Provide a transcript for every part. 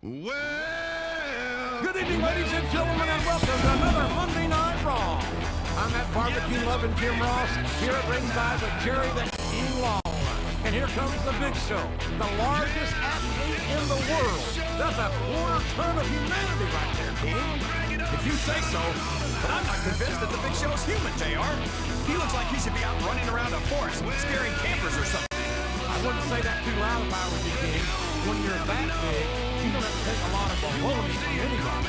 Well, Good evening, ladies and gentlemen, and welcome to another Monday Night Raw. I'm that barbecue-loving Jim Ross, here at ringside with Jerry the King Lawler. And here comes the big show, the largest athlete in the world. That's a quarter ton of humanity right there, King. If you say so, but I'm not convinced that the Big Show's human, JR. He looks like he should be out running around a forest scaring campers or something. I wouldn't say that too loud if I was you, King. When you're that big, you don't have to take a lot of baloney from anybody.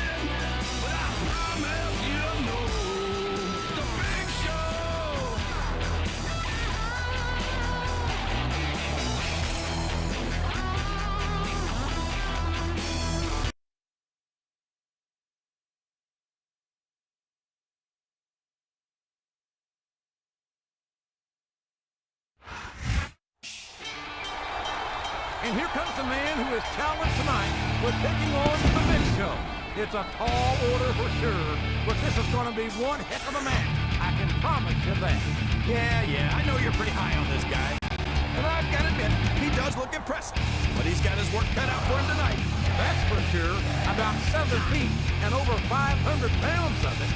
And here comes the man who is challenged tonight with taking on the Big Show. It's a tall order for sure, but this is going to be one heck of a match. I can promise you that. Yeah, I know you're pretty high on this guy. And I've got to admit, he does look impressive. But he's got his work cut out for him tonight. That's for sure. About 7 feet and over 500 pounds of it.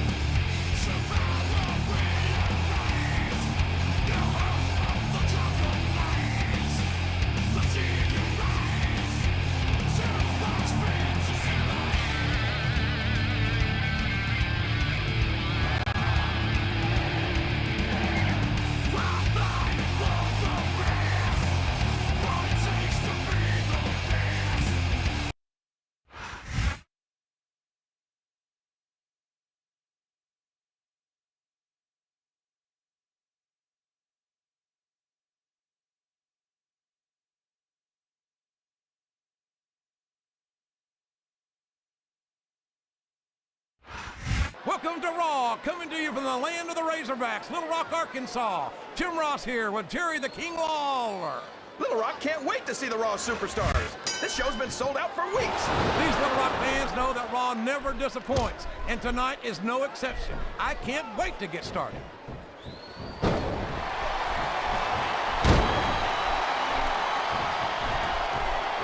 Welcome to Raw, coming to you from the land of the Razorbacks, Little Rock, Arkansas. Jim Ross here with Jerry the King Lawler. Little Rock can't wait to see the Raw Superstars. This show's been sold out for weeks. These Little Rock fans know that Raw never disappoints, and tonight is no exception. I can't wait to get started.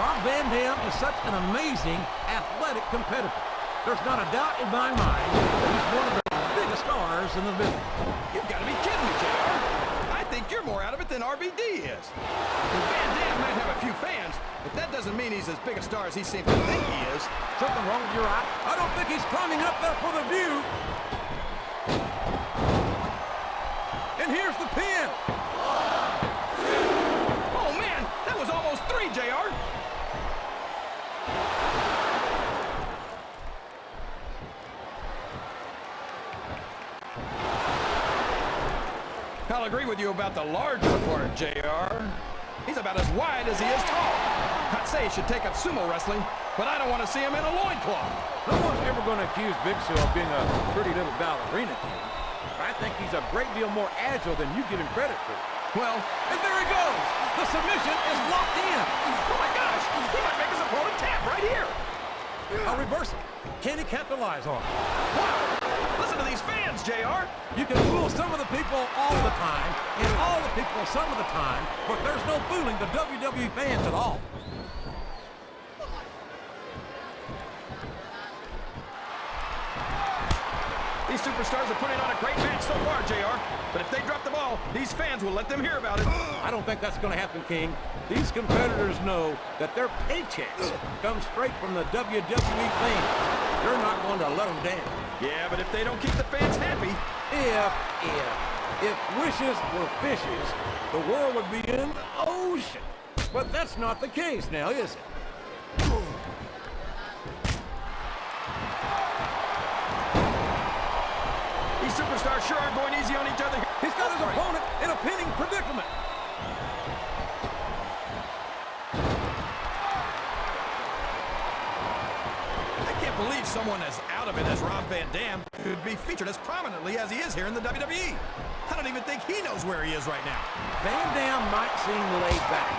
Rob Van Dam is such an amazing athletic competitor. There's not a doubt in my mind that he's one of the biggest stars in the business. You've got to be kidding me, JR. I think you're more out of it than RVD is. Van Dam might have a few fans, but that doesn't mean he's as big a star as he seems to think he is. Something wrong with your eye? I don't think he's climbing up there for the view. And here's the pin. Oh, man, that was almost 3, JR. I'll agree with you about the larger part, JR. He's about as wide as he is tall. I'd say he should take up sumo wrestling, but I don't want to see him in a loincloth. No one's ever going to accuse Big Show of being a pretty little ballerina, King. I think he's a great deal more agile than you give him credit for. Well, And there he goes. The submission is locked in. oh my gosh, he might make his opponent tap right here. A reversal. Can he capitalize on it? Wow, listen to these fans, JR. You can fool some of the people all the time, and all the people some of the time, but there's no fooling the WWE fans at all. These superstars are putting on a great match so far, JR. But if they drop the ball, these fans will let them hear about it. I don't think that's going to happen, King. These competitors know that their paychecks come straight from the WWE fans. They're not going to let them down. Yeah, but if they don't keep the fans happy, If wishes were fishes, the world would be in the ocean. But that's not the case now, is it? these superstars sure are going easy on each other. He's got his opponent in a pinning predicament. I can't believe someone as out of it as Rob Van Dam could be featured as prominently as he is here in the WWE. I don't even think he knows where he is right now. Van Dam might seem laid back,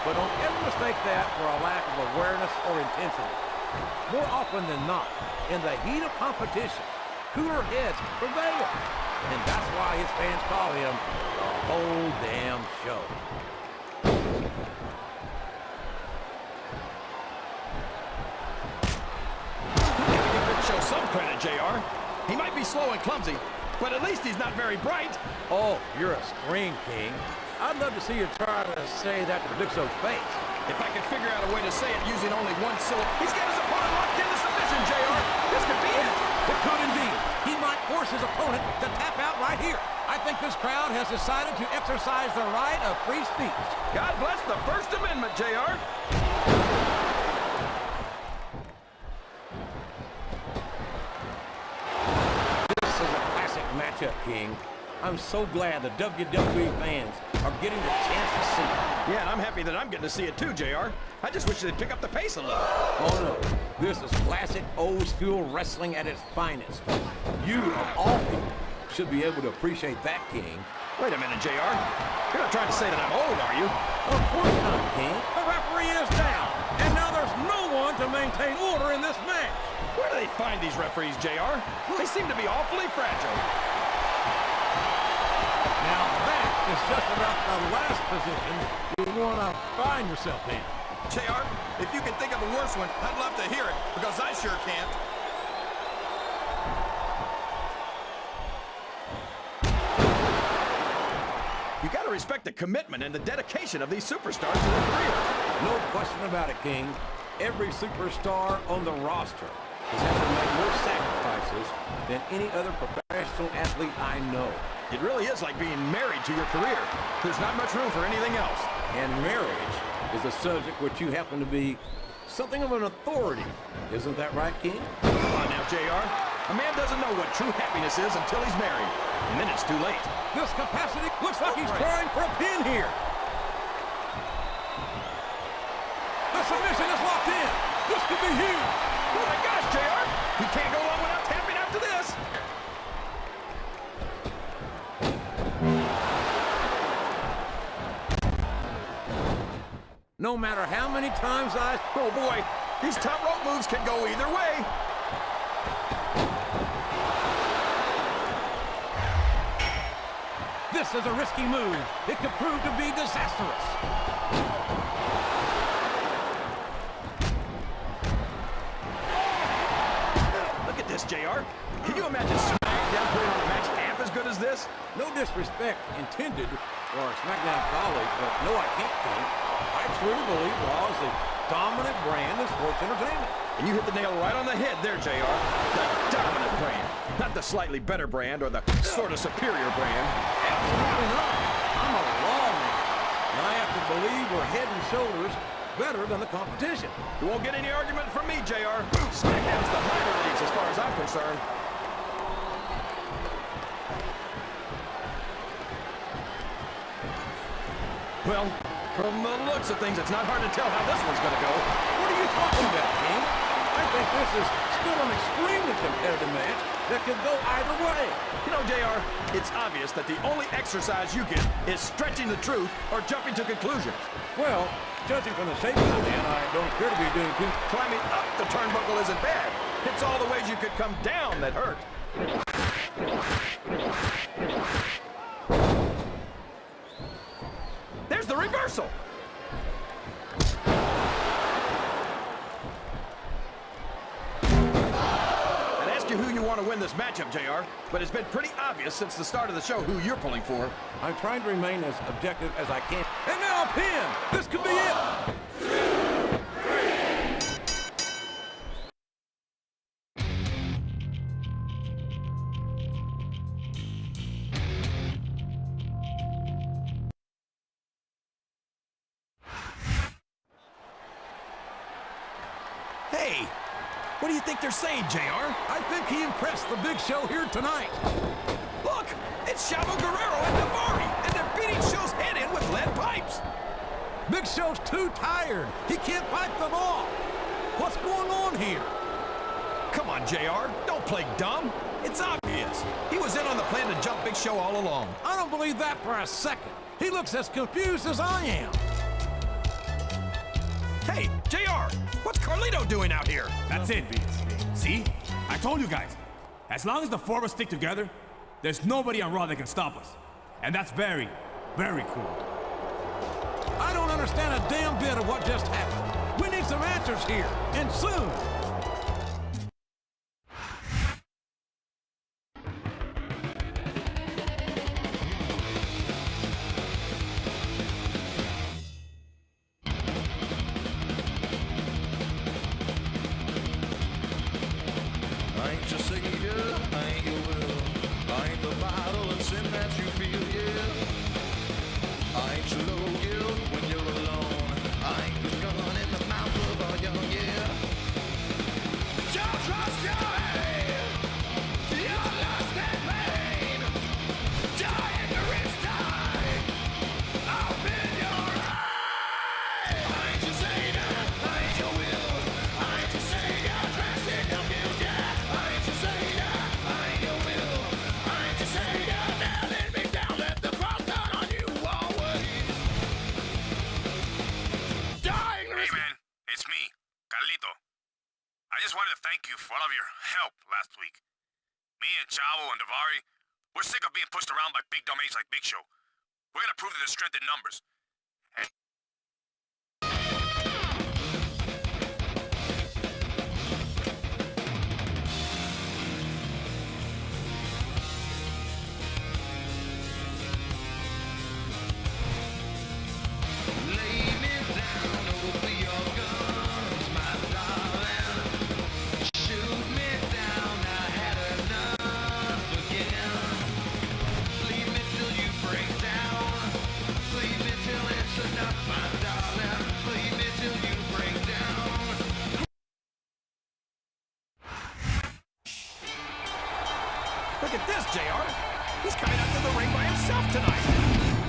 but don't ever mistake that for a lack of awareness or intensity. More often than not, in the heat of competition, cooler heads prevail. And that's why his fans call him the whole damn show. some credit, JR. He might be slow and clumsy, but at least he's not very bright. Oh, you're a scream king. I'd love to see you try to say that to Big Show's face. If I could figure out a way to say it using only one syllable. He's got his opponent locked into submission, JR. This could be it. It could indeed. He might force his opponent to tap out right here. I think this crowd has decided to exercise the right of free speech. God bless the First Amendment, JR. This is a classic matchup, King. I'm so glad the WWE fans are getting the chance to see it. Yeah, and I'm happy that I'm getting to see it too, JR. I just wish they'd pick up the pace a little. Oh no, this is classic old school wrestling at its finest. You, of all people, should be able to appreciate that, King. Wait a minute, JR. You're not trying to say that I'm old, are you? Of course not, King. The referee is down, and now there's no one to maintain order in this match. Where do they find these referees, JR? They seem to be awfully fragile. Now that is just about the last position you want to find yourself in. JR, if you can think of a worse one, I'd love to hear it, because I sure can't. You gotta respect the commitment and the dedication of these superstars to their career. No question about it, King. Every superstar on the roster has had to make more sacrifices than any other professional athlete I know. It really is like being married to your career. There's not much room for anything else. And marriage is a subject which you happen to be something of an authority. Isn't that right, King? Come on now, JR. A man doesn't know what true happiness is until he's married. And then it's too late. This capacity looks like he's trying for a pin here. The submission is locked in. This could be huge. Oh my gosh, JR! You can't go long without tapping after this. No matter how many times Oh boy, these top rope moves can go either way. This is a risky move. It could prove to be disastrous. Look at this, JR. Can you imagine SmackDown putting on a match half as good as this? No disrespect intended for our SmackDown colleagues, but no, I can't think. I truly believe Raw is the dominant brand in sports entertainment. And you hit the nail right on the head there, JR. The dominant brand. Not the slightly better brand or the sort of superior brand. Absolutely not. I'm a Raw man, and I have to believe we're head and shoulders better than the competition. You won't get any argument from me, JR. SmackDown's the minor leagues as far as I'm concerned. Well, from the looks of things, it's not hard to tell how this one's going to go. What are you talking about, King? I think this is still an extremely competitive match that could go either way. You know, JR, it's obvious that the only exercise you get is stretching the truth or jumping to conclusions. Well, judging from the shape of the man, I don't appear to be doing too... Climbing up the turnbuckle isn't bad. It's all the ways you could come down that hurt. There's the reversal. I'd ask you who you want to win this matchup, JR, but it's been pretty obvious since the start of the show who you're pulling for. I'm trying to remain as objective as I can. And now a pin! This could be it! Hey, what do you think they're saying, JR? I think he impressed the Big Show here tonight. Look, it's Chavo Guerrero and Daivari, and they're beating Show's head in with lead pipes. Big Show's too tired. He can't fight them off. What's going on here? Come on, JR, don't play dumb. It's obvious. He was in on the plan to jump Big Show all along. I don't believe that for a second. He looks as confused as I am. Hey, JR, what's Carlito doing out here? That's it, Vince. See? I told you guys. As long as the four of us stick together, there's nobody on Raw that can stop us. And that's very, very cool. I don't understand a damn bit of what just happened. We need some answers here, and soon. Carlito. I just wanted to thank you for all of your help last week. Me and Chavo and Davari, we're sick of being pushed around by big domains like Big Show. We're gonna prove that there's strength in numbers. Look at this, JR. He's coming out to the ring by himself tonight.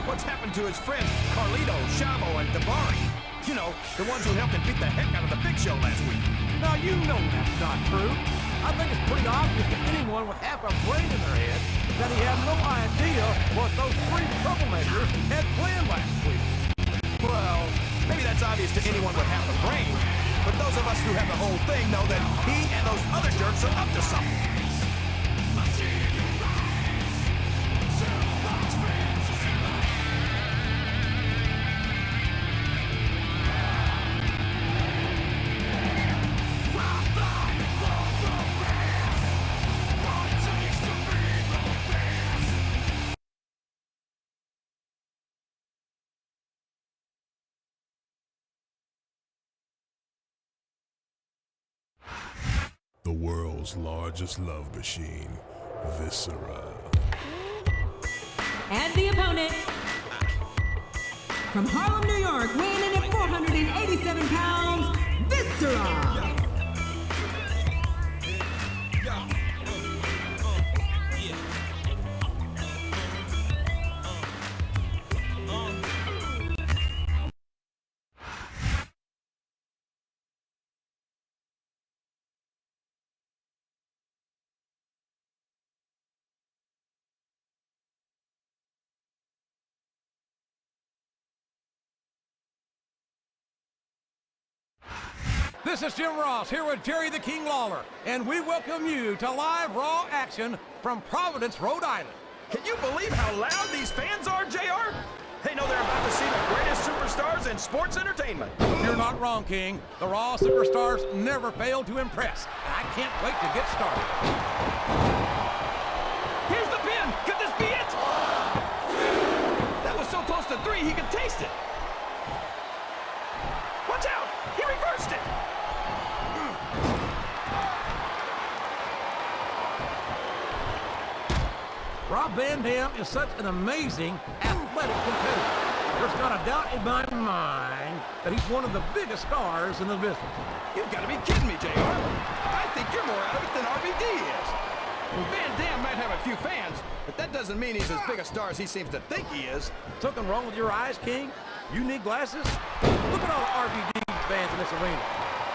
What's happened to his friends Carlito, Chavo, and Davari? You know, the ones who helped him beat the heck out of the Big Show last week. Now, you know that's not true. I think it's pretty obvious to anyone with half a brain in their head that he had no idea what those three troublemakers had planned last week. Well, maybe that's obvious to anyone with half a brain, but those of us who have the whole thing know that he and those other jerks are up to something. The world's largest love machine, Viscera. And the opponent, from Harlem, New York, weighing in at 487 pounds, Viscera. This is Jim Ross here with Jerry the King Lawler, and we welcome you to live Raw action from Providence, Rhode Island. Can you believe how loud these fans are, JR? They know they're about to see the greatest superstars in sports entertainment. You're not wrong, King. The Raw superstars never fail to impress. I can't wait to get started. Here's the pin. Could this be it? That was so close to 3 he could taste it. Watch out. He reversed it. Rob Van Dam is such an amazing athletic competitor. There's not a doubt in my mind that he's one of the biggest stars in the business. You've got to be kidding me, JR. I think you're more out of it than RVD is. Well, Van Dam might have a few fans, but that doesn't mean he's as big a star as he seems to think he is. Something wrong with your eyes, King? You need glasses? Look at all the RVD fans in this arena.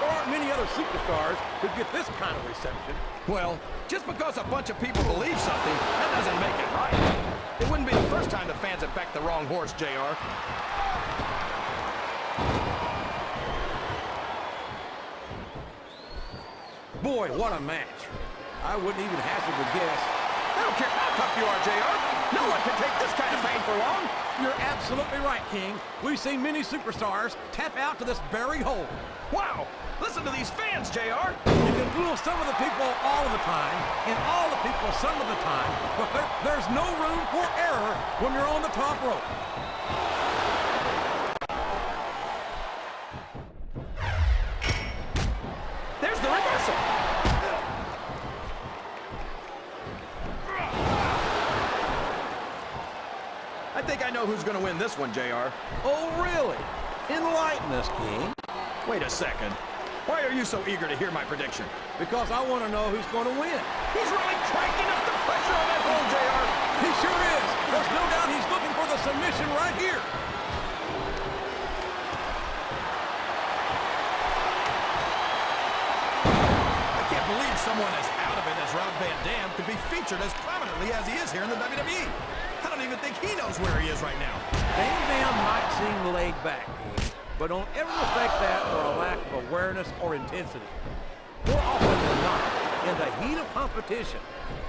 There aren't many other superstars who get this kind of reception. Well, just because a bunch of people believe something, that doesn't make it right. It wouldn't be the first time the fans have backed the wrong horse, JR. Boy, what a match. I wouldn't even hazard to guess. I don't care how tough you are, JR. No one can take this kind of pain for long. You're absolutely right, King. We've seen many superstars tap out to this very hole. Wow, listen to these fans, JR. You can fool some of the people all of the time, and all the people some of the time, but there's no room for error when you're on the top rope. There's the reversal. I think I know who's going to win this one, JR. Oh, really? Enlighten us, King. Wait a second. Why are you so eager to hear my prediction? Because I want to know who's going to win. He's really cranking up the pressure on that hole, JR. He sure is. There's no doubt he's looking for the submission right here. I can't believe someone as out of it as Rob Van Dam could be featured as prominently as he is here in the WWE. I don't even think he knows where he is right now. Van Dam might seem laid back, King, but don't ever mistake that for a lack of awareness. awareness or intensity. More often than not, in the heat of competition,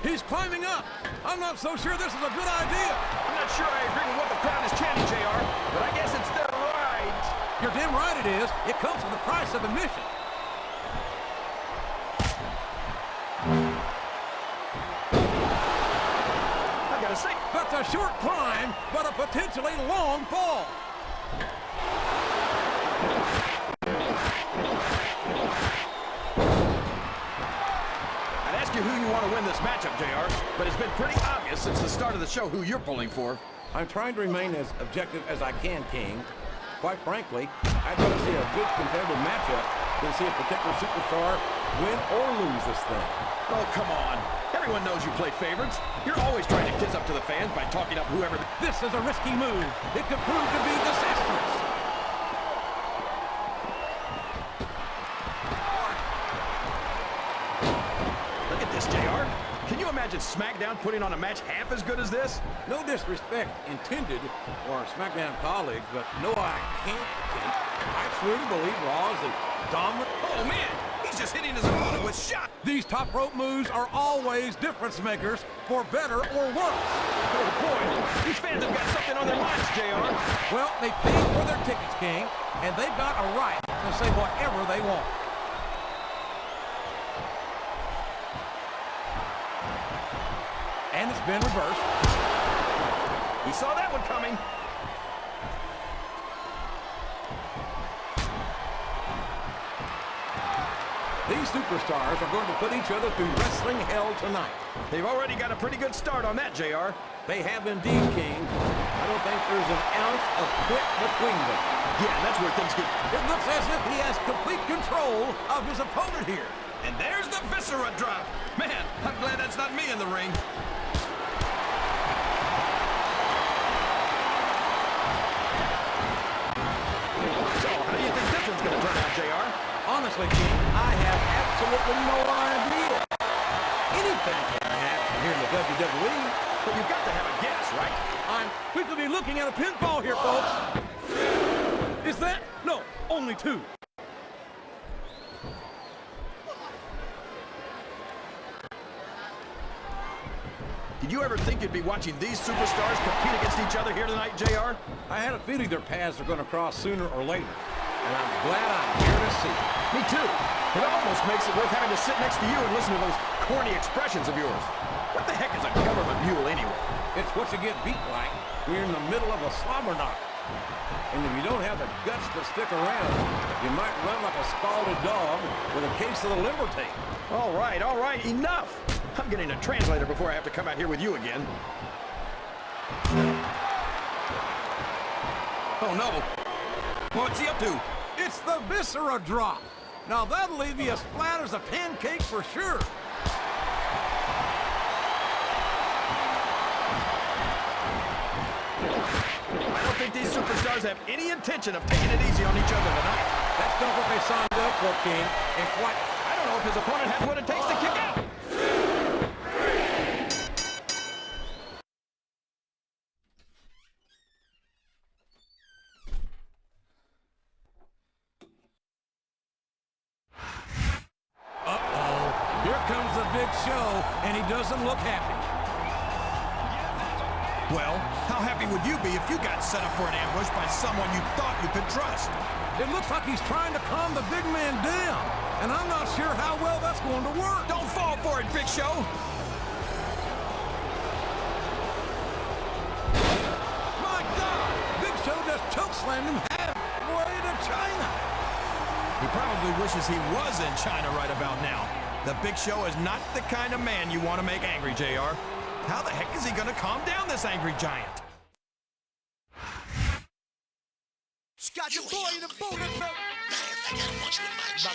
he's climbing up. I'm not so sure this is a good idea. I'm not sure I agree with what the crowd is chanting, JR, but I guess it's their right. You're damn right it is. It comes with the price of admission. I gotta say, That's a short climb, but a potentially long fall. I'd ask you who you want to win this matchup, JR, but it's been pretty obvious since the start of the show who you're pulling for. I'm trying to remain as objective as I can, King. Quite frankly, I'd rather see a good competitive matchup than see a particular superstar win or lose this thing. Oh, come on. Everyone knows you play favorites. You're always trying to kiss up to the fans by talking up whoever... This is a risky move. It could prove to be disastrous. Look at this, JR. Can you imagine SmackDown putting on a match half as good as this? No disrespect intended for our SmackDown colleagues, but no, I can't. I truly believe Raw is the dominant... Oh, man! He's just hitting his opponent with shots! These top rope moves are always difference makers, for better or worse. Oh, boy! These fans have got something on their minds, JR. Well, they paid for their tickets, King, and they've got a right to say whatever they want. And it's been reversed. We saw that one coming. These superstars are going to put each other through wrestling hell tonight. They've already got a pretty good start on that, JR. They have indeed, King. I don't think there's an ounce of quit between them. Yeah, that's where things get... It looks as if he has complete control of his opponent here. And there's the Viscera drop. Man, I'm glad that's not me in the ring. So, how do you think this one's going to turn out, JR? Honestly, King, I have absolutely no idea. Anything can happen here in the WWE. But you've got to have a guess, right? We could be looking at a pinfall here, folks. Is that? No, only two. Did you ever think you'd be watching these superstars compete against each other here tonight, JR? I had a feeling their paths are going to cross sooner or later, and I'm glad I'm here to see it. Me too. It almost makes it worth having to sit next to you and listen to those corny expressions of yours. What the heck is a government mule anyway? It's what you get beat like when you're in the middle of a slobber knock. And if you don't have the guts to stick around, you might run like a scalded dog with a case of the liver tape. All right, enough! I'm getting a translator before I have to come out here with you again. Oh, no. What's he up to? It's the Viscera drop. Now that'll leave you as flat as a pancake for sure. I don't think these superstars have any intention of taking it easy on each other tonight. That's not what they signed up for, King. And quite... I don't know if his opponent has what it takes to kick out. Uh-oh. Here comes the big show, and he doesn't look happy. Well, how happy would you be if you got set up for an ambush by someone you thought you could trust? It looks like he's trying to calm the big man down, and I'm not sure how well that's going to work. Don't fall for it, Big Show! My God! Big Show just chokeslammed him halfway to China. He probably wishes he was in China right about now. The Big Show is not the kind of man you want to make angry, JR. How the heck is he gonna calm down this angry giant? Got your boy in the boat, about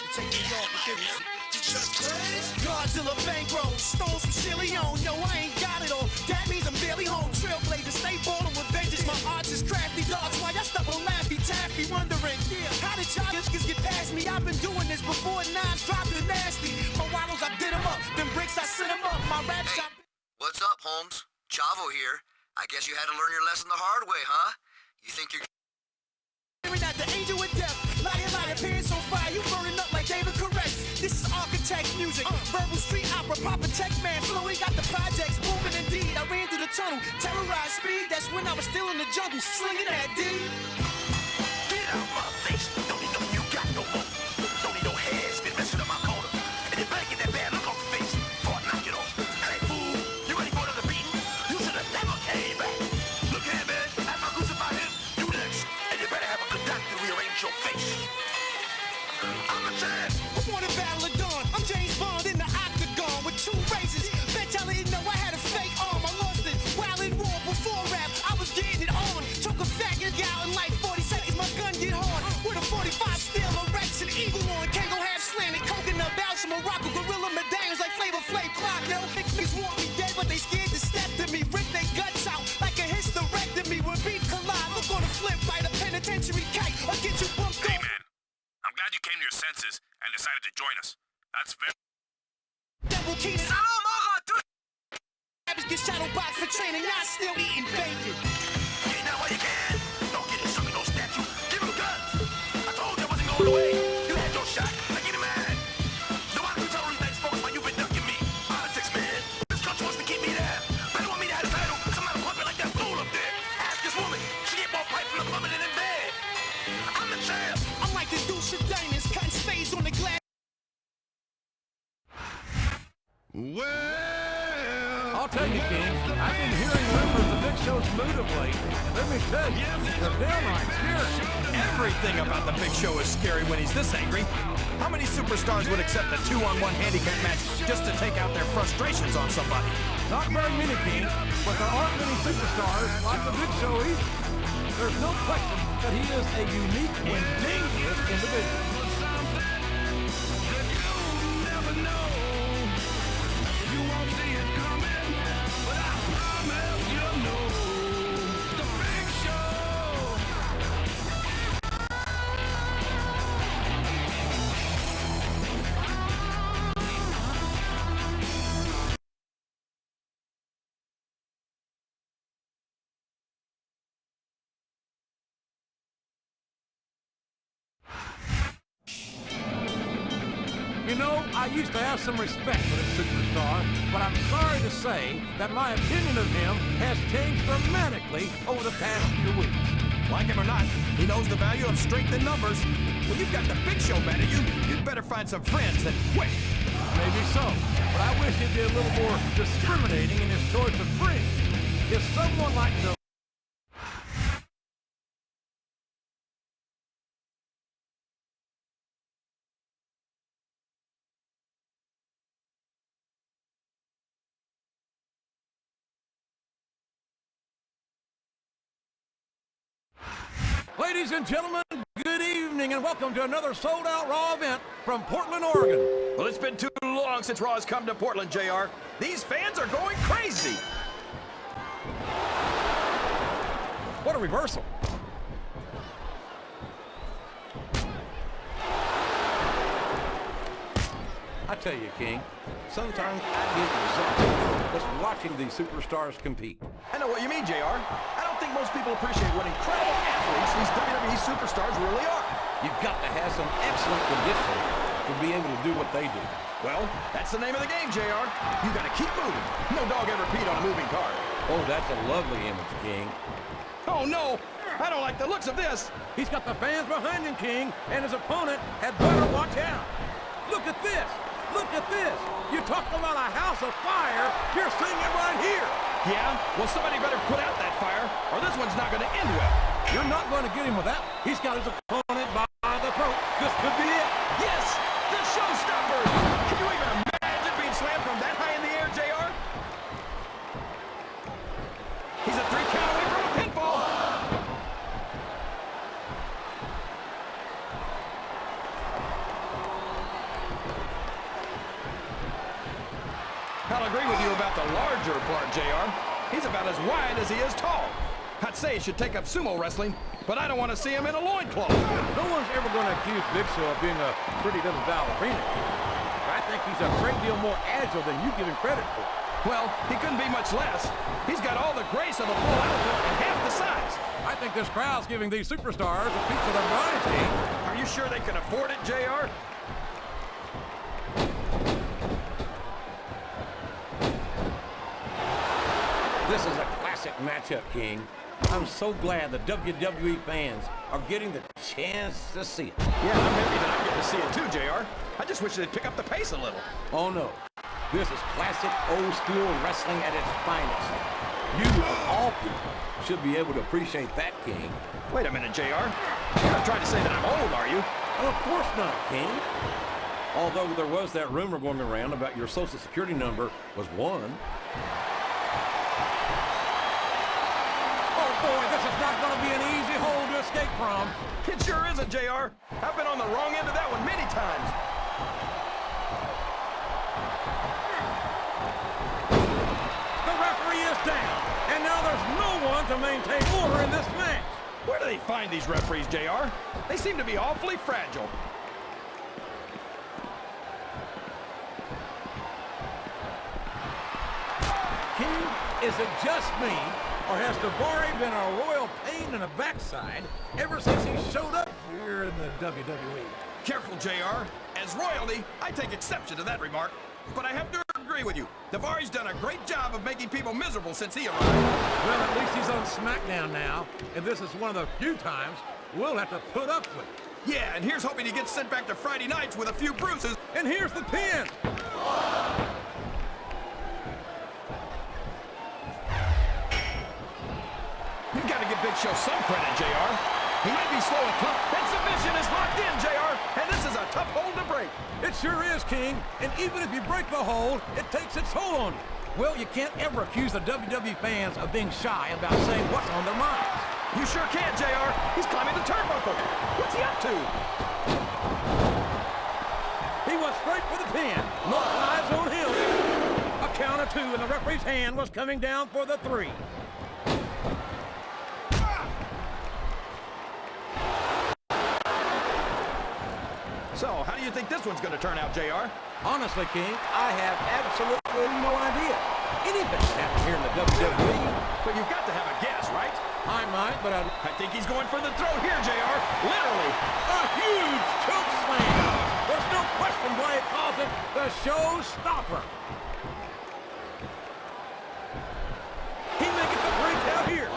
to take me off with this. Godzilla bankroll, stole from Chile on. Yo, I ain't got it all. That means I'm barely home. Trailblazer, stay bold and revenge is my arts is crafty. Dogs, why y'all stuck on Laffy Taffy, wondering, how did y'all just get past me? I've been doing this before nines dropped the nasty. My waddles, I did them up. Them bricks, I sent them up. My rap shop. What's up, Holmes? Chavo here. I guess you had to learn your lesson the hard way, huh? You think you're... At the angel with death, liar, liar, pants on fire, you burning up This is architect music, verbal street opera, proper tech man. Flowing got the projects booming indeed. I ran through the tunnel, terrorized speed. That's when I was still in the jungle, slinging that D. Get out my face. Don't need no you got no more. Don't need no heads been messing up my corner. And you better get that bad look on your face before I knock it off. Hey fool, you ready for another beating? You should have never came back. Look here, man. After I crucify him, you next. And you better have a good doctor rearrange your face. I'm a champ. Who wanna battle of dawn? I'm James Bond in the octagon with 2 razors. Bet y'all didn't know I had a fake arm. I lost it while in war before rap. I was getting it on. Took a faggot out in like 40 seconds. My gun get hard with a 45 steel erection. Eagle on, Kango half slanted. Coconut bells from Morocco. Gorilla medallions like Flavor Flav clock. Yo, niggas want me dead, but they scared to step to me. Rip their guts out like a hysterectomy. When beef collide, look on the flip by the penitentiary kite. Or get you bumped Hey, off. man. I'm glad you came to your senses and decided to join us. That's very... Devil Keenan. Rappers get shadow boxed for training. Not still eating bacon. Get out while you can. Don't get it stuck in no statue. Give him guns. I told you I wasn't going away. You had your shot. Now get him mad. Nobody can tell these things, folks, while you've been ducking me. Politics, man. This country wants to keep me there. They want me to have a title. Some other puppet like that fool up there. Ask this woman. She get more pipe from the plumbing than in bed. I'm the champ. I'm like the Deuce of Diamonds, cutting spades on the glass. I'll tell you, King, I've been hearing rumors of Big Show's mood of late. Let me tell you, they're downright scary. Everything about the Big Show is scary when he's this angry. How many superstars would accept a 2-on-1 handicap match just to take out their frustrations on somebody? Not very many, King, but there aren't many superstars like the Big Show either. There's no question that he is a unique and dangerous individual. You know, I used to have some respect for this superstar, but I'm sorry to say that my opinion of him has changed dramatically over the past few weeks. Like him or not, he knows the value of strength in numbers. When you've got the Big Show mad at you, you'd better find some friends and quit. Maybe so, but I wish he'd be a little more discriminating in his choice of friends. If someone like the Ladies and gentlemen, good evening and welcome to another sold-out Raw event from Portland, Oregon. Well, it's been too long since Raw has come to Portland, JR. These fans are going crazy. What a reversal. I tell you, King, sometimes I get exhausted just watching these superstars compete. I know what you mean, JR. I don't think most people appreciate what incredible athletes these WWE superstars really are. You've got to have some excellent conditioning to be able to do what they do. Well, that's the name of the game, JR. You gotta keep moving. No dog ever peed on a moving car. Oh, that's a lovely image, King. Oh, no! I don't like the looks of this. He's got the fans behind him, King, and his opponent had better watch out. Look at this! Look at this! You talk about a house of fire, you're seeing it right here! Yeah? Well, somebody better put out that fire, or this one's not gonna end well. You're not going to get him with that. He's got his opponent by the throat. This could be it. Yes! The showstopper! Can you even imagine being slammed from that high in the air, JR? He's a 3 count away from a pinfall! I'll agree with you about the larger part, JR. He's about as wide as he is tall. I'd say he should take up sumo wrestling, but I don't want to see him in a loincloth. No one's ever going to accuse Big Show of being a pretty little ballerina. I think he's a great deal more agile than you give him credit for. Well, he couldn't be much less. He's got all the grace of a full outfit and half the size. I think this crowd's giving these superstars a piece of their minds, King. Are you sure they can afford it, JR? classic matchup, King. I'm so glad the WWE fans are getting the chance to see it. Yeah, I'm happy that I'm getting to see it too, JR. I just wish they'd pick up the pace a little. Oh no, this is classic old-school wrestling at its finest. You, of all people, should be able to appreciate that, King. Wait a minute, JR. You're not trying to say that I'm old, are you? Of course not, King. Although there was that rumor going around about your social security number was 1. Oh boy, this is not going to be an easy hole to escape from. It sure isn't, JR. I've been on the wrong end of that one many times. The referee is down, and now there's no one to maintain order in this match. Where do they find these referees, JR? They seem to be awfully fragile. King, is it just me, or has Daivari been a royal pain in the backside ever since he showed up here in the WWE? Careful, JR. As royalty, I take exception to that remark. But I have to agree with you. Daivari's done a great job of making people miserable since he arrived. Well, at least he's on SmackDown now, and this is one of the few times we'll have to put up with. Yeah, and here's hoping he gets sent back to Friday nights with a few bruises. And here's the pin. You've got to give Big Show some credit, JR. He might be slow and tough. That submission is locked in, JR, and this is a tough hold to break. It sure is, King. And even if you break the hold, it takes its toll on you. Well, you can't ever accuse the WWE fans of being shy about saying what's on their minds. You sure can, JR. He's climbing the turnbuckle. What's he up to? He went straight for the pin. No eyes on him. A count of 2, and the referee's hand was coming down for the 3. So, how do you think this one's going to turn out, JR? Honestly, King, I have absolutely no idea. Anything can happen here in the WWE. But you've got to have a guess, right? I might, but I think he's going for the throat here, JR. Literally. a huge choke slam. There's no question why it calls it the showstopper. He may get the 3 count here.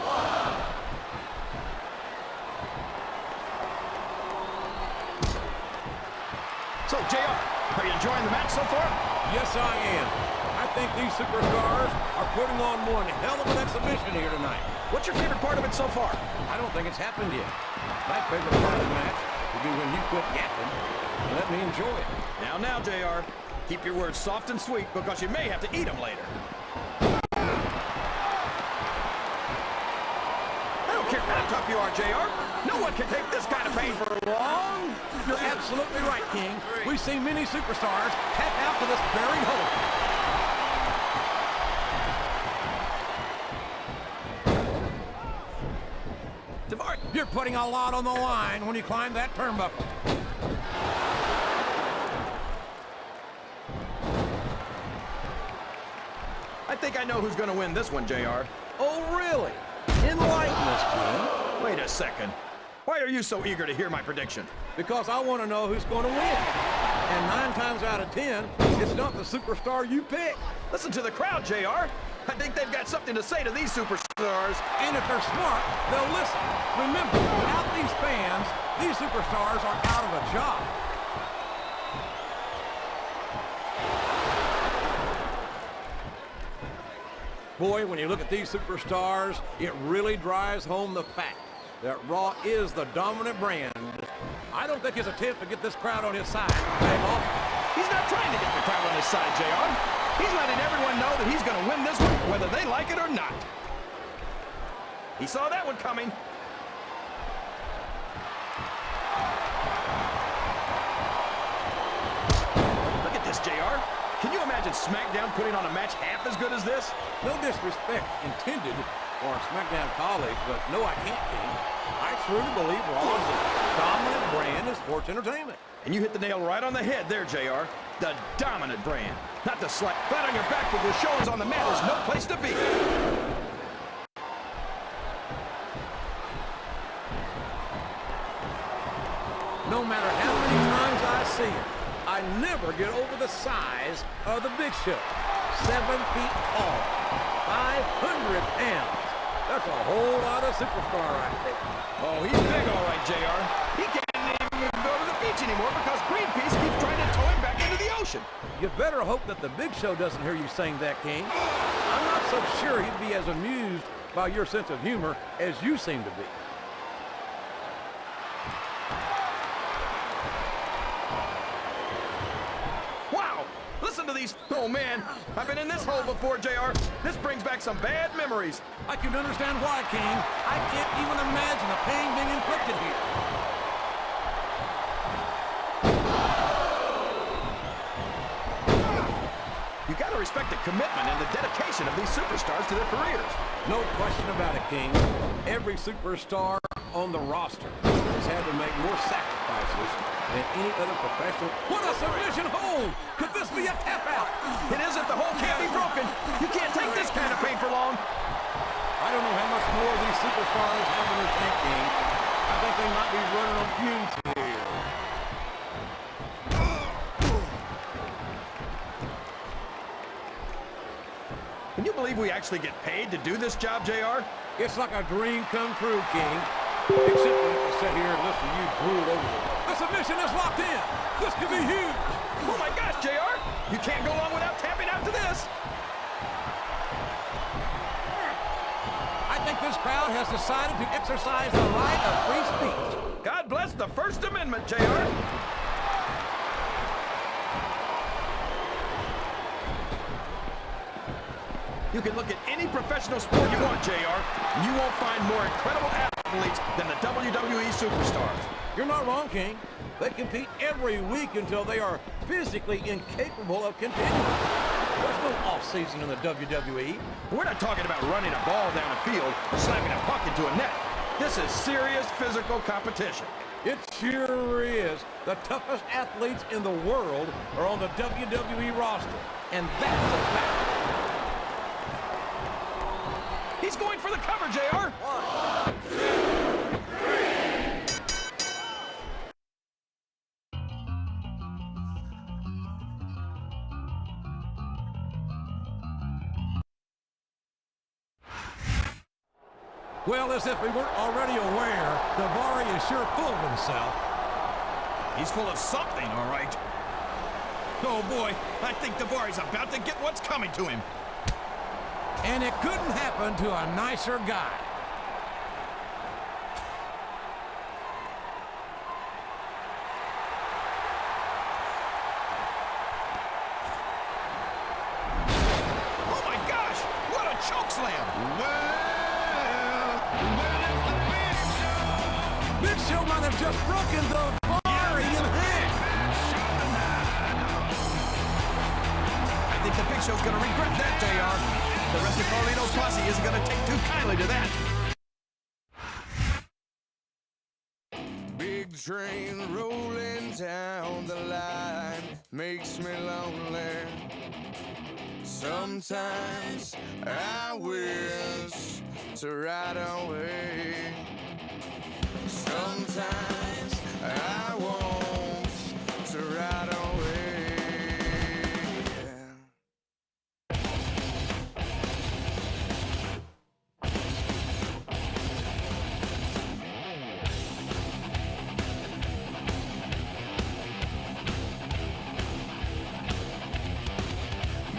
So, JR, are you enjoying the match so far? Yes, I am. I think these superstars are putting on one hell of an exhibition here tonight. What's your favorite part of it so far? I don't think it's happened yet. My favorite part of the match will be when you quit yapping and let me enjoy it. Now, JR, keep your words soft and sweet because you may have to eat them later. I don't care how tough you are, JR. No one can take this kind of pain for long. You're absolutely right, King. We've seen many superstars tap out to this very hold. Daivari, You're putting a lot on the line when you climb that turnbuckle. I think I know who's going to win this one, JR. Oh, really? Enlighten us, King. Wait a second. Why are you so eager to hear my prediction? Because I want to know who's going to win. And 9 times out of 10, it's not the superstar you pick. Listen to the crowd, JR. I think they've got something to say to these superstars. And if they're smart, they'll listen. Remember, without these fans, these superstars are out of a job. Boy, when you look at these superstars, it really drives home the fact that Raw is the dominant brand. I don't think his attempt to get this crowd on his side will pay off. He's not trying to get the crowd on his side, JR. He's letting everyone know that he's going to win this one, whether they like it or not. He saw that one coming. Look at this, JR. Can you imagine SmackDown putting on a match half as good as this? No disrespect intended for our SmackDown colleagues, but no, I can't, King. I truly believe Raw is the dominant brand of sports entertainment. And you hit the nail right on the head there, JR. The dominant brand. Not the flat on your back with your shoulders on the mat is no place to be. No matter how many times I see it, I never get over the size of the Big Show. 7 feet tall, 500 pounds. That's a whole lot of superstar right there. Oh, he's big, all right, JR. He can't even go to the beach anymore because Greenpeace keeps trying to tow him back into the ocean. You better hope that the Big Show doesn't hear you saying that, King. I'm not so sure he'd be as amused by your sense of humor as you seem to be. Wow! Listen to these. Oh, man. I've been in this hole before, JR. This brings back some bad memories. I can understand why, King. I can't even imagine the pain being inflicted here. You gotta respect the commitment and the dedication of these superstars to their careers. No question about it, King. Every superstar on the roster has had to make more sacrifices than any other professional. What a submission hold! Could this be a tap out? It isn't. The hole can't be broken. You can't take this kind of pain for long. I don't know how much more these superstars have in their tank, King. I think they might be running on fumes here. Can you believe we actually get paid to do this job, JR? It's like a dream come true, King. Except we have to sit here and listen to you drool over it. The submission is locked in. This could be huge. Oh my gosh, JR! You can't go long without tapping out to this. I think this crowd has decided to exercise the right of free speech. God bless the First Amendment, JR. You can look at any professional sport you want, JR, and you won't find more incredible athletes than the WWE superstars. You're not wrong, King. They compete every week until they are physically incapable of continuing. There's no off-season in the WWE. We're not talking about running a ball down a field or slapping a puck into a net. This is serious physical competition. It sure is. The toughest athletes in the world are on the WWE roster, and that's a fact. He's going for the cover, JR. 1, 2, 3. Well, as if we weren't already aware, Daivari is sure full of himself. He's full of something, all right. Oh, boy. I think Daivari's about to get what's coming to him. And it couldn't happen to a nicer guy. Oh, my gosh! What a choke slam! Big Show might have just broken Daivari in half. I think the Big Show's gonna regret that, JR. The rest of Carlito's posse isn't gonna take too kindly to that. Big train rolling down the line makes me lonely. Sometimes I wish to ride away. Sometimes I want to ride away.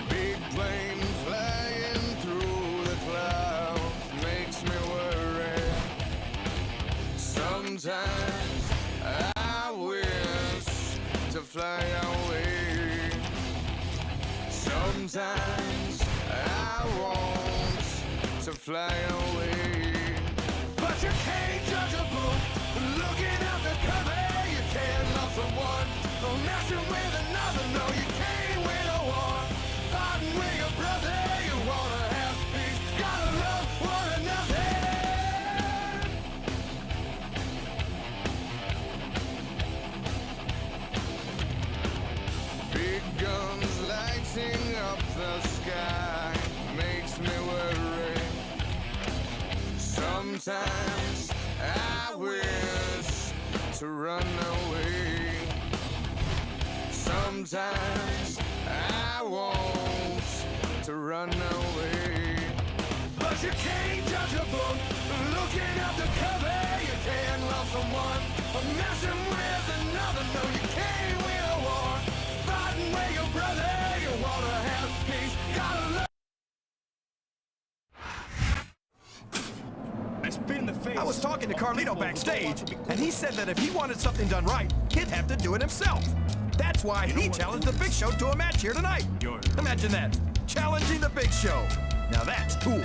Big planes flying through the clouds makes me worry. Sometimes I wish to fly away. Sometimes I want to fly away. But you can't judge a book looking at the cover. You can't love someone, no messing with another. No, you can't win a war. Fighting with your brother, you wanna have peace. Gotta love one another. Big guns lighting up the sky makes me worry. Sometimes I wish to run away. Sometimes I want to run away. But But you can't judge a book looking at the cover. You can't love someone or messing with another. No, you can't win a war fighting with your brother. You wanna have peace, gotta love. I was talking to Carlito backstage, and he said that if he wanted something done right, he'd have to do it himself. That's why he challenged the Big Show to a match here tonight. Imagine that, challenging the Big Show. Now that's cool.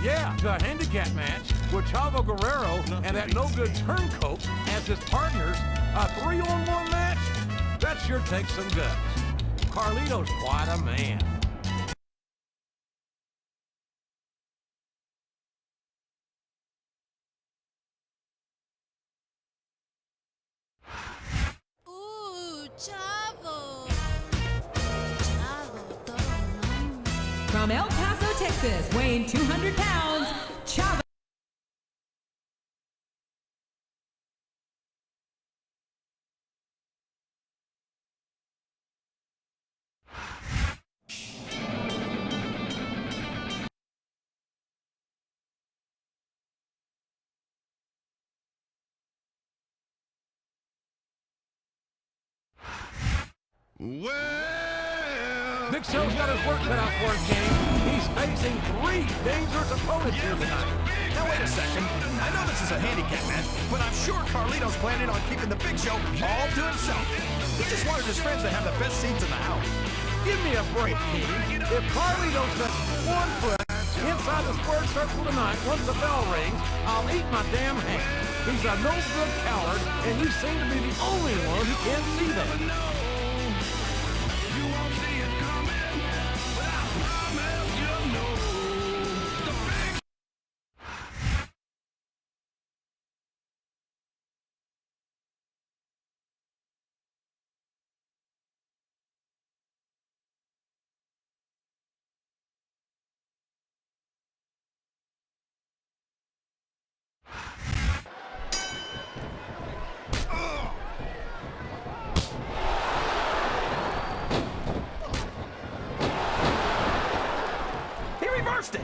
Yeah, the handicap match with Chavo Guerrero and that no-good turncoat as his partners. A 3-on-1 match? That sure takes some guts. Carlito's quite a man. Ooh, Chavo. Chavo, todo nombre. From El Paso, Texas, weighing 200 pounds, Chavo. Well, Big Show's got his work cut out for him, King. He's facing 3 dangerous opponents here tonight. Now wait a second. I know this is a handicap match, but I'm sure Carlito's planning on keeping the Big Show all to himself. He just wanted his friends to have the best seats in the house. Give me a break, King. If Carlito sets 1 foot inside the squared circle tonight, once the bell rings, I'll eat my damn hand. He's a no-good coward, and you seem to be the only one who can see that. He reversed it.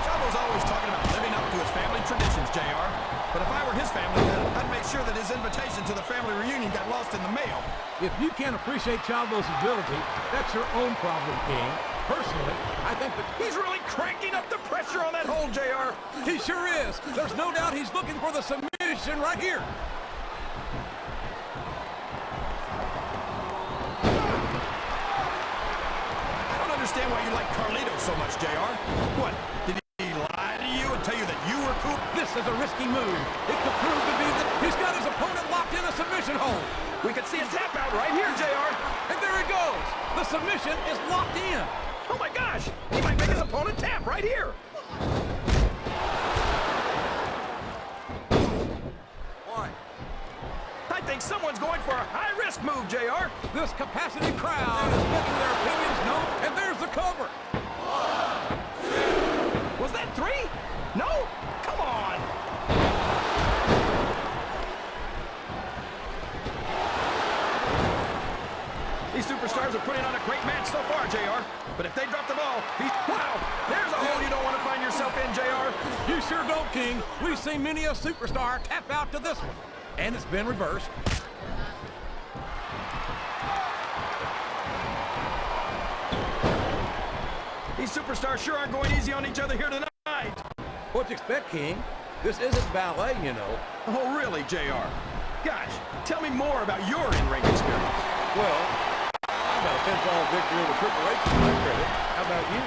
Chavo's always talking about living up to his family traditions, JR. But if I were his family, I'd make sure that his invitation to the family reunion got lost in the mail. If you can't appreciate Chavo's ability, that's your own problem, King. Personally, I think that He's really cranking up the pressure on that hole, JR. he sure is. There's no doubt he's looking for the submission right here. I don't understand why you like Carlito so much, JR. What, did he lie to you and tell you that you were cool? This is a risky move. It could prove to be that he's got his opponent locked in a submission hold. We could see a tap out right here, JR. And there it goes. The submission is locked in. Oh my gosh, he might make his opponent tap right here. Why? I think someone's going for a high-risk move, JR. This capacity crowd is making their opinions known, and there's the cover. Was that 3? No? Come on. These superstars are putting on a great match so far, JR. But if they drop the ball, wow, there's a hole you don't want to find yourself in, JR. You sure don't, King. We've seen many a superstar tap out to this one. And it's been reversed. These superstars sure aren't going easy on each other here tonight. What you expect, King? This isn't ballet, you know. Oh, really, JR? Gosh, tell me more about your in-ring experience. Well, I got a pinfall victory over Triple H to my credit. How about you?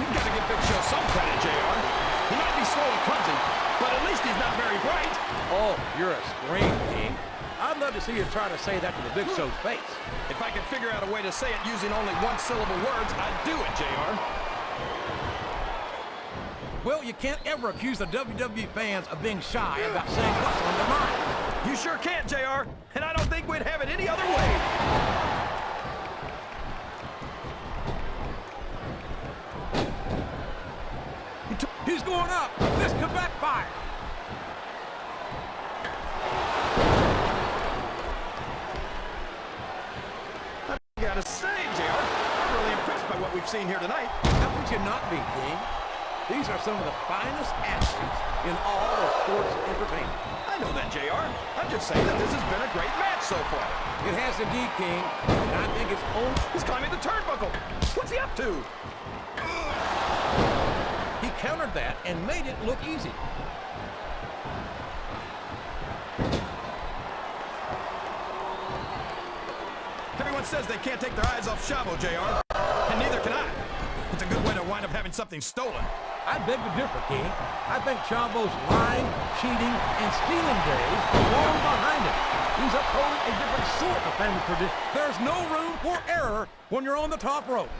You've got to give Big Show some credit, JR. He might be slow and clumsy, but at least he's not very bright. Oh, you're a scream, King. I'd love to see you try to say that to the Big Show's face. If I could figure out a way to say it using only one-syllable words, I'd do it, JR. Well, you can't ever accuse the WWE fans of being shy about saying what's on their mind. You sure can't, JR, and I don't think we'd have it any other way. He's going up. This could backfire. gotta say, JR, I'm really impressed by what we've seen here tonight. How could you not be, King? These are some of the finest athletes in all of sports entertainment. I know that, JR. I'm just saying that this has been a great match so far. It has indeed, King, and I think it's only... He's climbing the turnbuckle. What's he up to? He countered that and made it look easy. Everyone says they can't take their eyes off Chavo, JR, and neither can I. It's a good way to wind up having something stolen. I beg to differ, King. I think Chavo's lying, cheating, and stealing days are long behind him. He's upholding a different sort of family tradition. There's no room for error when you're on the top rope.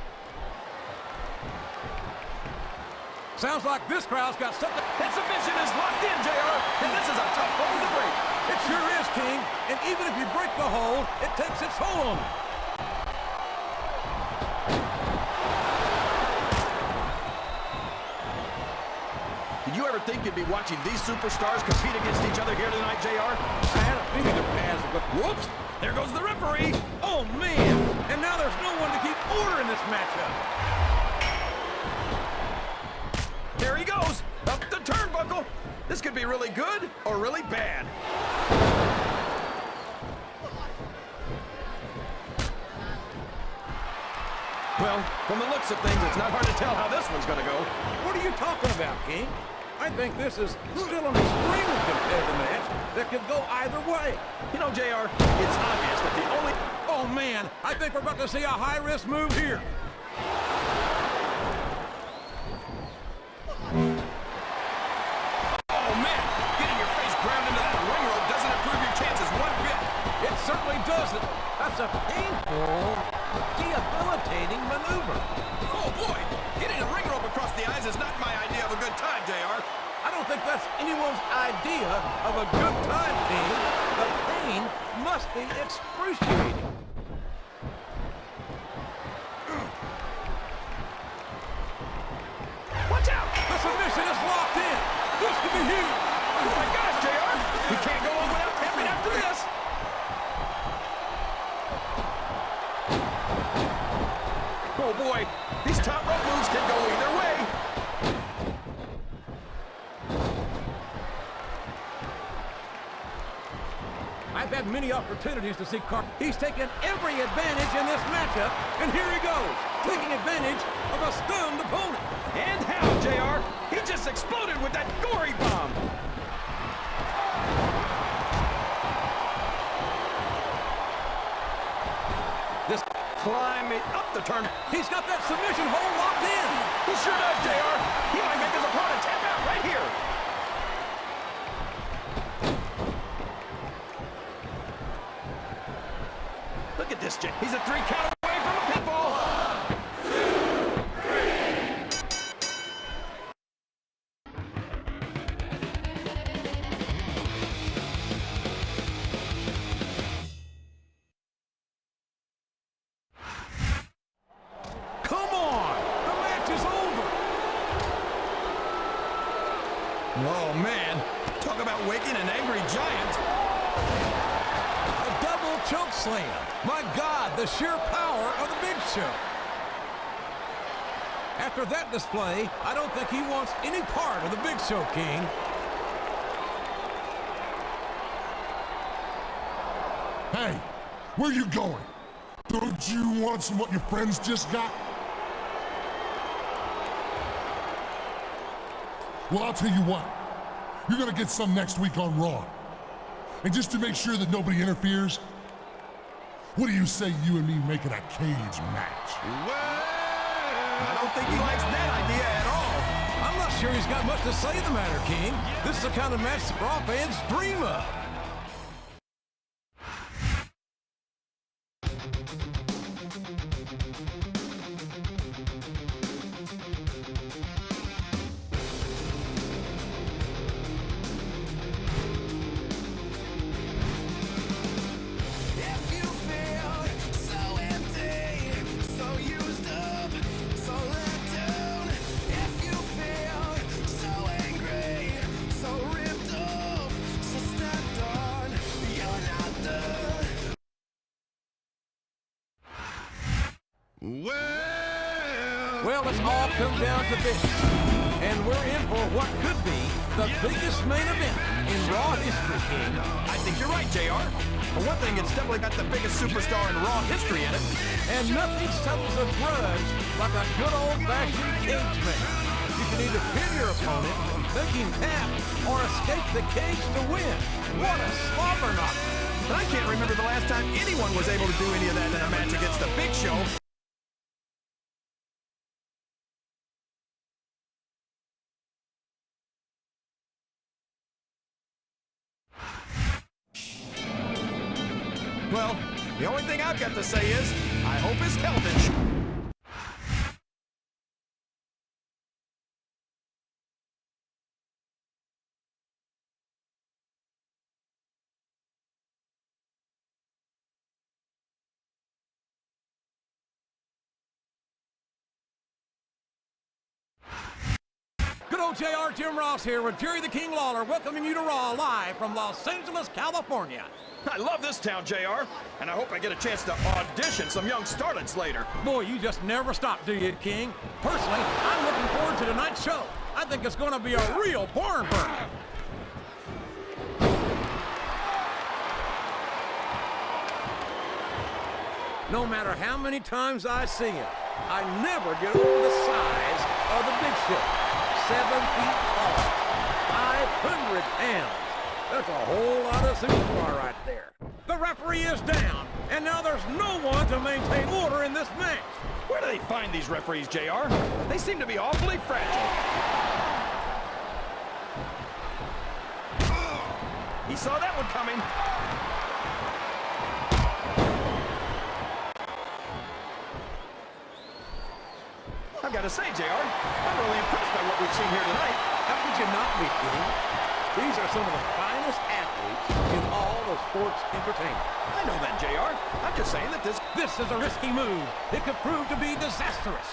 Sounds like this crowd's got something. That submission is locked in, JR, and this is a tough hold to break. It sure is, King. And even if you break the hold, it takes its toll on you. Did you ever think you'd be watching these superstars compete against each other here tonight, JR? I had a feeling the pass, but whoops! There goes the referee. Oh, man! And now there's no one to keep order in this matchup. There he goes, up the turnbuckle. This could be really good or really bad. Well, from the looks of things, it's not hard to tell how this one's gonna go. What are you talking about, King? I think this is still an extremely competitive match that could go either way. You know, JR, it's obvious that the only... Oh, man, I think we're about to see a high-risk move here. Oh, man, getting your face ground into that ring rope doesn't improve your chances one bit. It certainly doesn't. That's a painful, debilitating maneuver. Oh, boy, getting a ring rope across the eyes is not my idea of a good time, JR. I don't think that's anyone's idea of a good time, King. The pain must be excruciating. Watch out! The submission is locked in. This could be huge. Oh, my gosh, JR! We can't go on without tapping after this. Oh, boy, these top rope moves can go either way. I've had many opportunities to see Carl. He's taken every advantage in this matchup, and here he goes, taking advantage of a stunned opponent. And how, JR? He just exploded with that gory bomb. This climbing up the turn. He's got that submission hold locked in. He sure does, JR. He might make his opponent tap out right here. Look at this, Jay. He's a 3 count away from a pinfall. 1, 2, 3. Come on! The match is over! Oh, man. Talk about waking an angry giant. A double choke slam. My God, the sheer power of the Big Show. After that display, I don't think he wants any part of the Big Show, King. Hey, where you going? Don't you want some what your friends just got? Well, I'll tell you what. You're gonna get some next week on Raw. And just to make sure that nobody interferes, what do you say you and me make it a cage match? I don't think he likes that idea at all. I'm not sure he's got much to say the matter, King. This is the kind of match the Raw fans dream of. So ripped off, so stepped Well, it's all come down to this. And we're in for what could be the biggest main event in Raw history, King. I think you're right, JR. For one thing, it's definitely got the biggest superstar in Raw history in it. And nothing settles a grudge like a good old-fashioned cage match. You can either pin your opponent, make him tap, or escape the cage to win. What a slobber knocker. But I can't remember the last time anyone was able to do any of that in a match against the Big Show. Well, the only thing I've got to say is, I hope his health insurance. Good old JR, Jim Ross here with Jerry the King Lawler, welcoming you to Raw live from Los Angeles, California. I love this town, JR, and I hope I get a chance to audition some young starlets later. Boy, you just never stop, do you, King? Personally, I'm looking forward to tonight's show. I think it's going to be a real barn burner. No matter how many times I see him, I never get over the size of the Big Show. 7 feet tall, 500 pounds. That's a whole lot of superstar right there. The referee is down, and now there's no one to maintain order in this match. Where do they find these referees, JR? They seem to be awfully fragile. He saw that one coming. I've got to say, JR, I'm really impressed by what we've seen here tonight. How could you not be, King? These are some of the finest athletes in all of sports entertainment. I know that, JR. I'm just saying that this is a risky move. It could prove to be disastrous.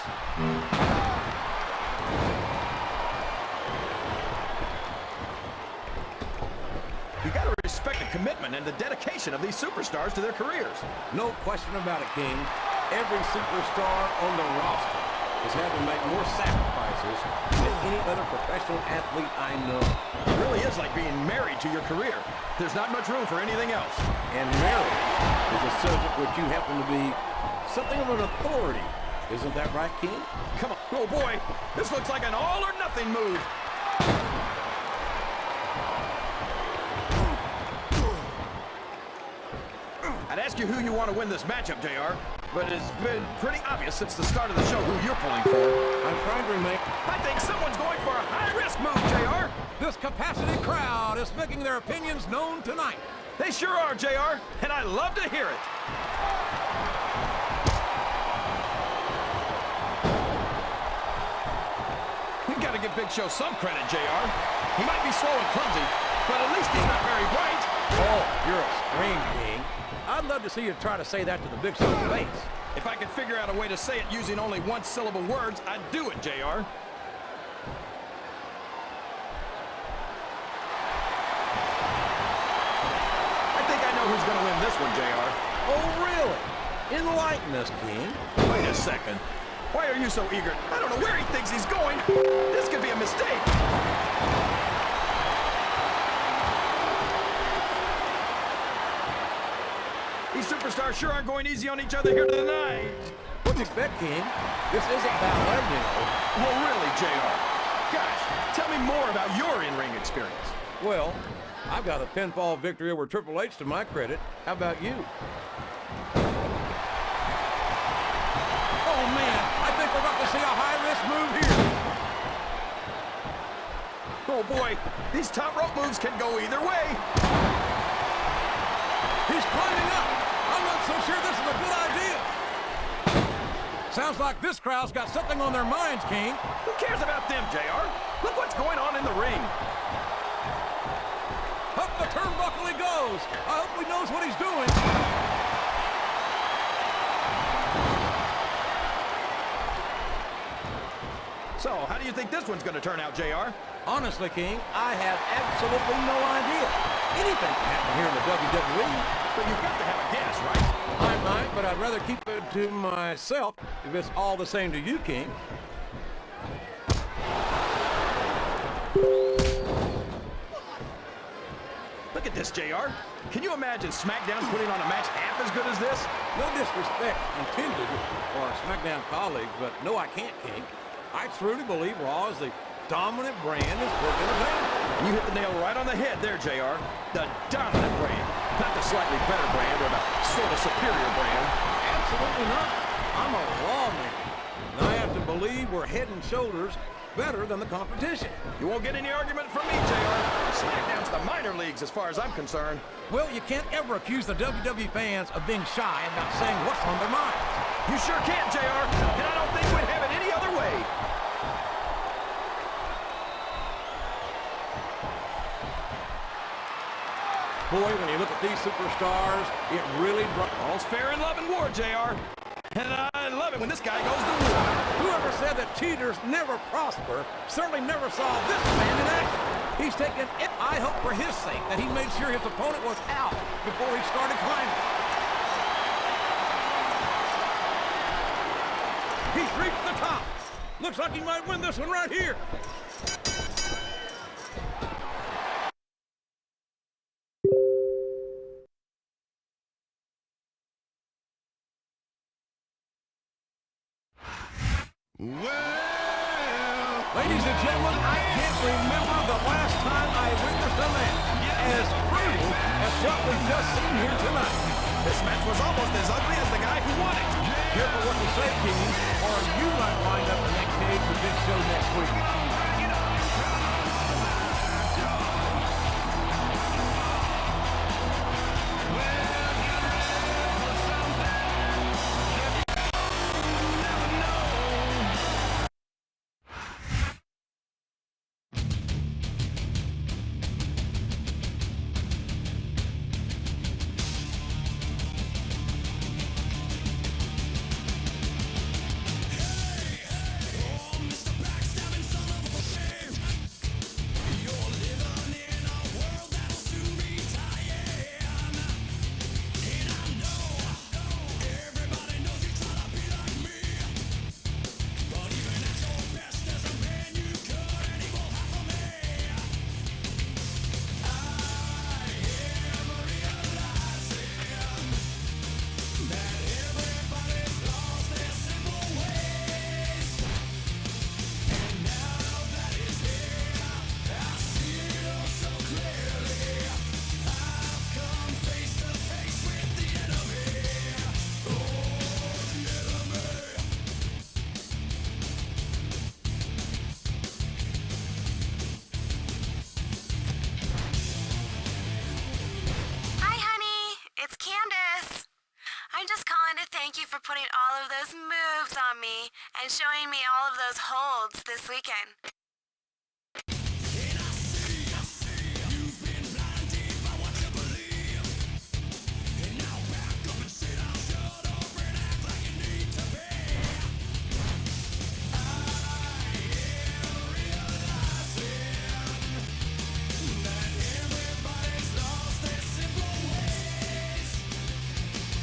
You got to respect the commitment and the dedication of these superstars to their careers. No question about it, King. Every superstar on the roster has had to make more sacrifices than any other professional athlete I know. It really is like being married to your career. There's not much room for anything else. And marriage is a subject which you happen to be something of an authority. Isn't that right, King? Come on. Oh, boy. This looks like an all-or-nothing move. I'd ask you who you want to win this matchup, JR, but it's been pretty obvious since the start of the show who you're pulling for. I'm trying to remain... I think someone's going for a high-risk move, JR. This capacity crowd is making their opinions known tonight. They sure are, JR, and I love to hear it. We've got to give Big Show some credit, JR. He might be slow and clumsy, but at least he's not very bright. Oh, you're a scream, King. I'd love to see you try to say that to the Big Show's face. If I could figure out a way to say it using only one-syllable words, I'd do it, JR. I think I know who's going to win this one, JR. Oh, really? Enlighten us, King. Wait a second. Why are you so eager? I don't know where he thinks he's going. This could be a mistake. These superstars sure aren't going easy on each other here tonight. What do you expect, King? This isn't ballet, you know. Well, really, JR. Gosh, tell me more about your in-ring experience. Well, I've got a pinfall victory over Triple H to my credit. How about you? Oh, man, I think we're about to see a high-risk move here. Oh, boy, these top rope moves can go either way. He's climbing up. I'm not so sure this is a good idea. Sounds like this crowd's got something on their minds, King. Who cares about them, JR? Look what's going on in the ring. Up the turnbuckle he goes. I hope he knows what he's doing. So, how do you think this one's going to turn out, JR? Honestly, King, I have absolutely no idea. Anything can happen here in the WWE. But you've got to have a guess, right? I'm tonight, but I'd rather keep it to myself if it's all the same to you, King. Look at this, JR. Can you imagine SmackDown putting on a match half as good as this? No disrespect intended for our SmackDown colleagues, but no, I can't, King. I truly believe Raw is the dominant brand in sports entertainment. You hit the nail right on the head there, JR. The dominant brand. Not the slightly better brand or the sort of superior brand. Absolutely not. I'm a Raw man, and I have to believe we're head and shoulders better than the competition. You won't get any argument from me, JR. SmackDown's the minor leagues as far as I'm concerned. Well, you can't ever accuse the WWE fans of being shy about saying what's on their minds. You sure can't, JR, and I don't think we'd have it any other way. Boy, when you look at these superstars, it really All's fair in love and war, JR. And I love it when this guy goes to war. Whoever said that cheaters never prosper certainly never saw this man in action. He's taken it. I hope for his sake that he made sure his opponent was out before he started climbing. He's reached the top. Looks like he might win this one right here. Ladies and gentlemen, I can't remember the last time I witnessed a match as brutal as what we've just seen here tonight. This match was almost as ugly as the guy who won it. Careful what you say, King, or you might wind up in that cage with Big Show next week. I'm just calling to thank you for putting all of those moves on me and showing me all of those holds this weekend.